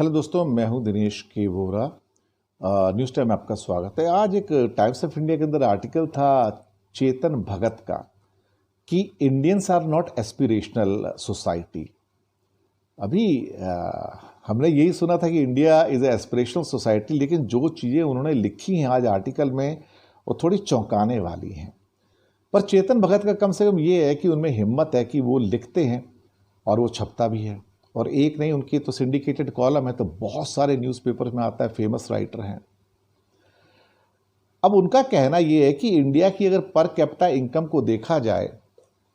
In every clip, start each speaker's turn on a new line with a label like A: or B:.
A: Hello दोस्तों, मैं हूं दिनेश के वोरा। न्यूज़ टाइम में आपका स्वागत है। आज एक टाइम्स ऑफ इंडिया के अंदर आर्टिकल था चेतन भगत का कि Indians are not aspirational society. अभी हमने यही सुना था कि India is a aspirational society, लेकिन जो चीज़ें उन्होंने लिखी हैं आज आर्टिकल में वो थोड़ी चौंकाने वाली हैं। पर चेतन भगत का कम से कम ये है कि उनमें हिम्मत है कि वो लिखते हैं और वो छपता भी है। और एक नहीं, उनकी तो सिंडिकेटेड कॉलम है, तो बहुत सारे न्यूज़पेपर में आता है, फेमस राइटर हैं। अब उनका कहना ये है कि इंडिया की अगर पर कैपिटा इनकम को देखा जाए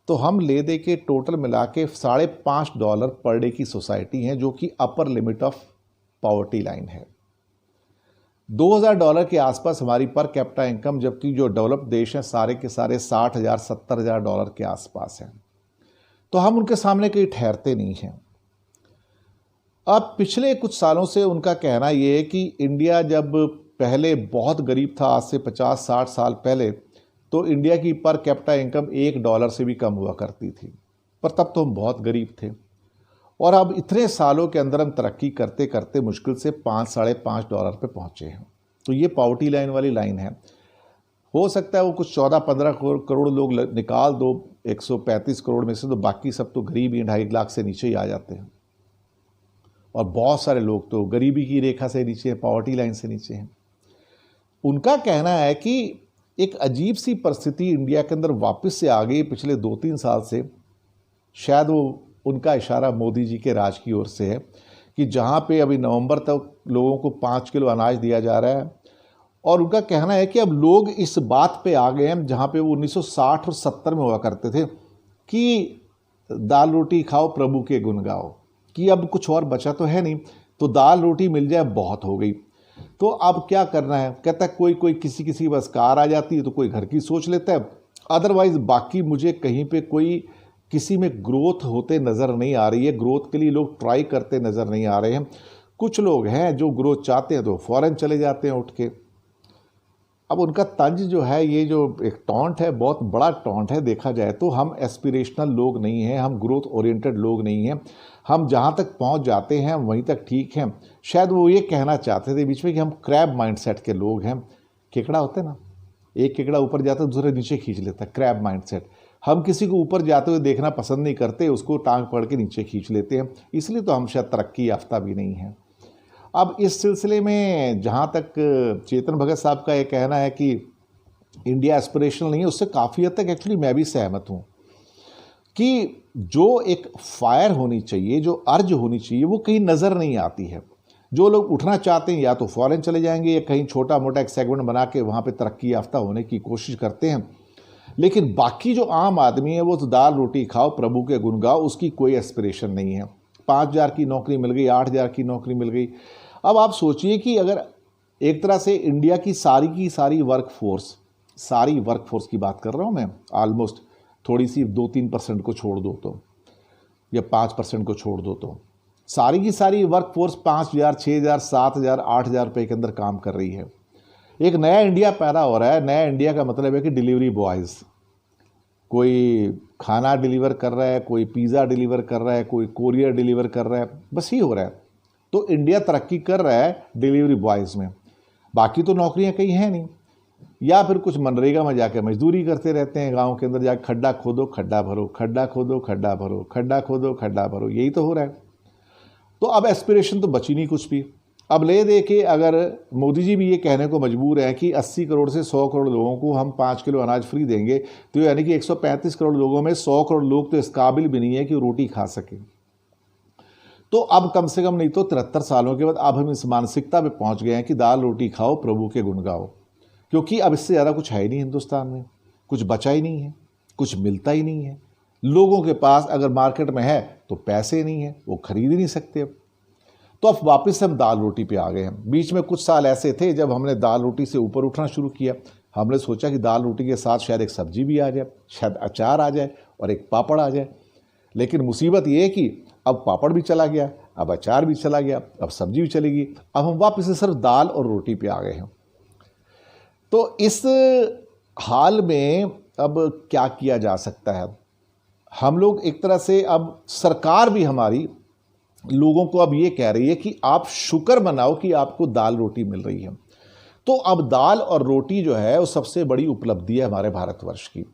A: तो हम ले दे के टोटल मिला के $5.5 पर डे की सोसाइटी हैं, जो कि upper limit of poverty line है। $2,000 के आसपास हमारी पर कैपिटा इनकम, जबकि जो डेवलप्ड देश हैं सारे के सारे $60,000 $70,000 के आसपास हैं। तो हम उनके सामने कहीं ठहरते नहीं हैं। अब पिछले कुछ सालों से उनका कहना ये है कि इंडिया जब पहले बहुत गरीब था, आज से 50-60 साल पहले, तो इंडिया की पर कैपिटा इनकम $1 से भी कम हुआ करती थी। पर तब तो हम बहुत गरीब थे। और अब इतने सालों के अंदर हम तरक्की करते करते मुश्किल से $5-5.5 पे पहुँचे हैं। तो ये पॉवर्टी लाइन वाली लाइन है। हो सकता है वो कुछ 14-15 करोड़ लोग निकाल दो 135 करोड़ में से, तो बाकी सब तो गरीब ही 2.5 लाख से नीचे ही आ जाते हैं। और बहुत सारे लोग तो गरीबी की रेखा से नीचे हैं, पॉवर्टी लाइन से नीचे हैं। उनका कहना है कि एक अजीब सी परिस्थिति इंडिया के अंदर वापस से आ गई पिछले 2-3 साल से। शायद वो उनका इशारा मोदी जी के राज की ओर से है कि जहाँ पे अभी नवंबर तक लोगों को 5 किलो अनाज दिया जा रहा है। और उनका कहना है कि अब लोग इस बात पे आ गए हैं जहाँ पे वो 1960 और 70 में हुआ करते थे कि दाल रोटी खाओ प्रभु के गुण गाओ, कि अब कुछ और बचा तो है नहीं, तो दाल रोटी मिल जाए बहुत हो गई। तो अब क्या करना है, कहता है कोई किसी बस कार आ जाती है तो कोई घर की सोच लेता है, अदरवाइज बाकी मुझे कहीं पे कोई किसी में ग्रोथ होते नज़र नहीं आ रही है। ग्रोथ के लिए लोग ट्राई करते नज़र नहीं आ रहे हैं। कुछ लोग हैं जो ग्रोथ चाहते हैं तो फॉरेन चले जाते हैं उठ के। अब उनका तंज जो है, ये जो एक टॉन्ट है, बहुत बड़ा टॉन्ट है देखा जाए तो। हम एस्पिरेशनल लोग नहीं हैं, हम ग्रोथ ओरिएंटेड लोग नहीं हैं। हम जहाँ तक पहुँच जाते हैं वहीं तक ठीक हैं। शायद वो ये कहना चाहते थे बीच में कि हम क्रैब माइंडसेट के लोग हैं। केकड़ा होते हैं ना, एक केकड़ा ऊपर जाता है दूसरे नीचे खींच लेता है, क्रैब माइंडसेट। हम किसी को ऊपर जाते हुए देखना पसंद नहीं करते, उसको टांग पकड़ के नीचे खींच लेते हैं। इसलिए तो हम शायद तरक्की याफ्ता भी नहीं हैं। अब इस सिलसिले में जहाँ तक चेतन भगत साहब का ये कहना है कि इंडिया एस्पिरेशनल नहीं है, उससे काफ़ी हद तक एक्चुअली मैं भी सहमत हूँ कि जो एक फायर होनी चाहिए, जो अर्ज होनी चाहिए, वो कहीं नज़र नहीं आती है। जो लोग उठना चाहते हैं या तो फॉरेन चले जाएंगे या कहीं छोटा मोटा एक सेगमेंट बना के वहाँ पे तरक्की याफ्ता होने की कोशिश करते हैं। लेकिन बाकी जो आम आदमी है वो तो दाल रोटी खाओ प्रभु के गुण गाओ, उसकी कोई एस्पिरेशन नहीं है। 5,000 की नौकरी मिल गई, 8,000 की नौकरी मिल गई। अब आप सोचिए कि अगर एक तरह से इंडिया की सारी वर्कफोर्स की बात कर रहा हूँ मैं, ऑलमोस्ट थोड़ी सी 2-3% को छोड़ दो तो, या 5% को छोड़ दो तो, सारी की सारी वर्कफोर्स 5,000, 6,000, 7,000, 8,000 रुपये के अंदर काम कर रही है। एक नया इंडिया पैदा हो रहा है। नया इंडिया का मतलब है कि डिलीवरी बॉयज़, कोई खाना डिलीवर कर रहा है, कोई पिज़्ज़ा डिलीवर कर रहा है, कोई कोरियर डिलीवर कर रहा है, बस ही हो रहा है। तो इंडिया तरक्की कर रहा है डिलीवरी बॉयज़ में। बाकी तो नौकरियां कहीं हैं नहीं, या फिर कुछ मनरेगा में जाकर मजदूरी करते रहते हैं। गांव के अंदर जाकर खड्डा खोदो खड्डा भरो, खड्डा खोदो खड्डा भरो, खड्डा खोदो खड्डा भरो, यही तो हो रहा है। तो अब एस्पिरेशन तो बची नहीं कुछ भी। अब ले दे के अगर मोदी जी भी ये कहने को मजबूर है कि 80 करोड़ से 100 करोड़ लोगों को हम 5 किलो अनाज फ्री देंगे, तो यानी कि 135 करोड़ लोगों में 100 करोड़ लोग तो इस काबिल भी नहीं है कि रोटी खा सकें। तो अब कम से कम नहीं तो 73 सालों के बाद अब हम इस मानसिकता पे पहुंच गए हैं कि दाल रोटी खाओ प्रभु के गुण गाओ, क्योंकि अब इससे ज़्यादा कुछ है ही नहीं हिंदुस्तान में। कुछ बचा ही नहीं है, कुछ मिलता ही नहीं है। लोगों के पास अगर मार्केट में है तो पैसे नहीं है, वो खरीद ही नहीं सकते। अब तो अब वापस हम दाल रोटी पे आ गए हैं। बीच में कुछ साल ऐसे थे जब हमने दाल रोटी से ऊपर उठना शुरू किया। हमने सोचा कि दाल रोटी के साथ शायद एक सब्जी भी आ जाए, शायद अचार आ जाए और एक पापड़ आ जाए। लेकिन मुसीबत ये है कि अब पापड़ भी चला गया, अब अचार भी चला गया, अब सब्जी भी चली गई। अब हम वापस से सिर्फ दाल और रोटी पे आ गए हैं। तो इस हाल में अब क्या किया जा सकता है? हम लोग एक तरह से, अब सरकार भी हमारी लोगों को अब ये कह रही है कि आप शुक्र मनाओ कि आपको दाल रोटी मिल रही है। तो अब दाल और रोटी जो है वो सबसे बड़ी उपलब्धि है हमारे भारतवर्ष की।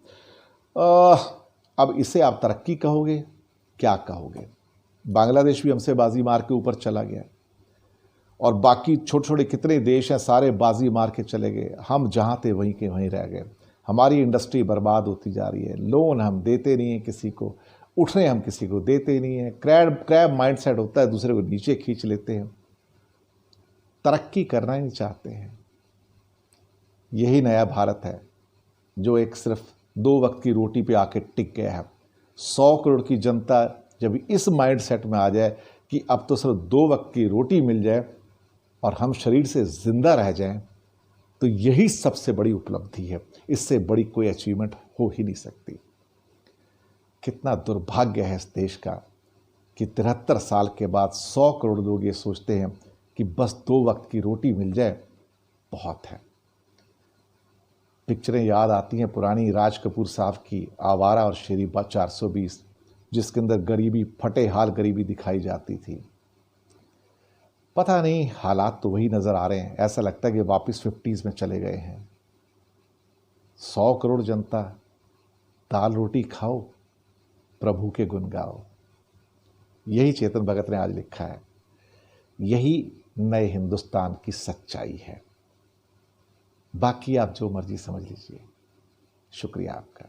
A: अब इसे आप तरक्की कहोगे, क्या कहोगे? बांग्लादेश भी हमसे बाजी मार के ऊपर चला गया और बाकी छोटे छोटे कितने देश हैं सारे बाजी मार के चले गए। हम जहाँ थे वहीं के वहीं रह गए। हमारी इंडस्ट्री बर्बाद होती जा रही है। लोन हम देते नहीं हैं किसी को, उठने हम किसी को देते नहीं हैं। क्रैब माइंडसेट होता है, दूसरे को नीचे खींच लेते हैं, तरक्की करना ही नहीं चाहते हैं। यही नया भारत है जो एक सिर्फ 2 वक्त की रोटी पे आके टिक गया है। 100 करोड़ की जनता जब इस माइंडसेट में आ जाए कि अब तो सिर्फ 2 वक्त की रोटी मिल जाए और हम शरीर से जिंदा रह जाएं, तो यही सबसे बड़ी उपलब्धि है। इससे बड़ी कोई अचीवमेंट हो ही नहीं सकती। कितना दुर्भाग्य है इस देश का कि 73 साल के बाद 100 करोड़ लोग ये सोचते हैं कि बस 2 वक्त की रोटी मिल जाए बहुत है। पिक्चरें याद आती हैं पुरानी राज कपूर साहब की आवारा और शेरी 420, जिसके अंदर गरीबी, फटे हाल गरीबी दिखाई जाती थी। पता नहीं, हालात तो वही नज़र आ रहे हैं। ऐसा लगता है कि वापस 50s में चले गए हैं। 100 करोड़ जनता, दाल रोटी खाओ, प्रभु के गुण गाओ। यही चेतन भगत ने आज लिखा है। यही नए हिंदुस्तान की सच्चाई है। बाकी आप जो मर्जी समझ लीजिए। शुक्रिया आपका।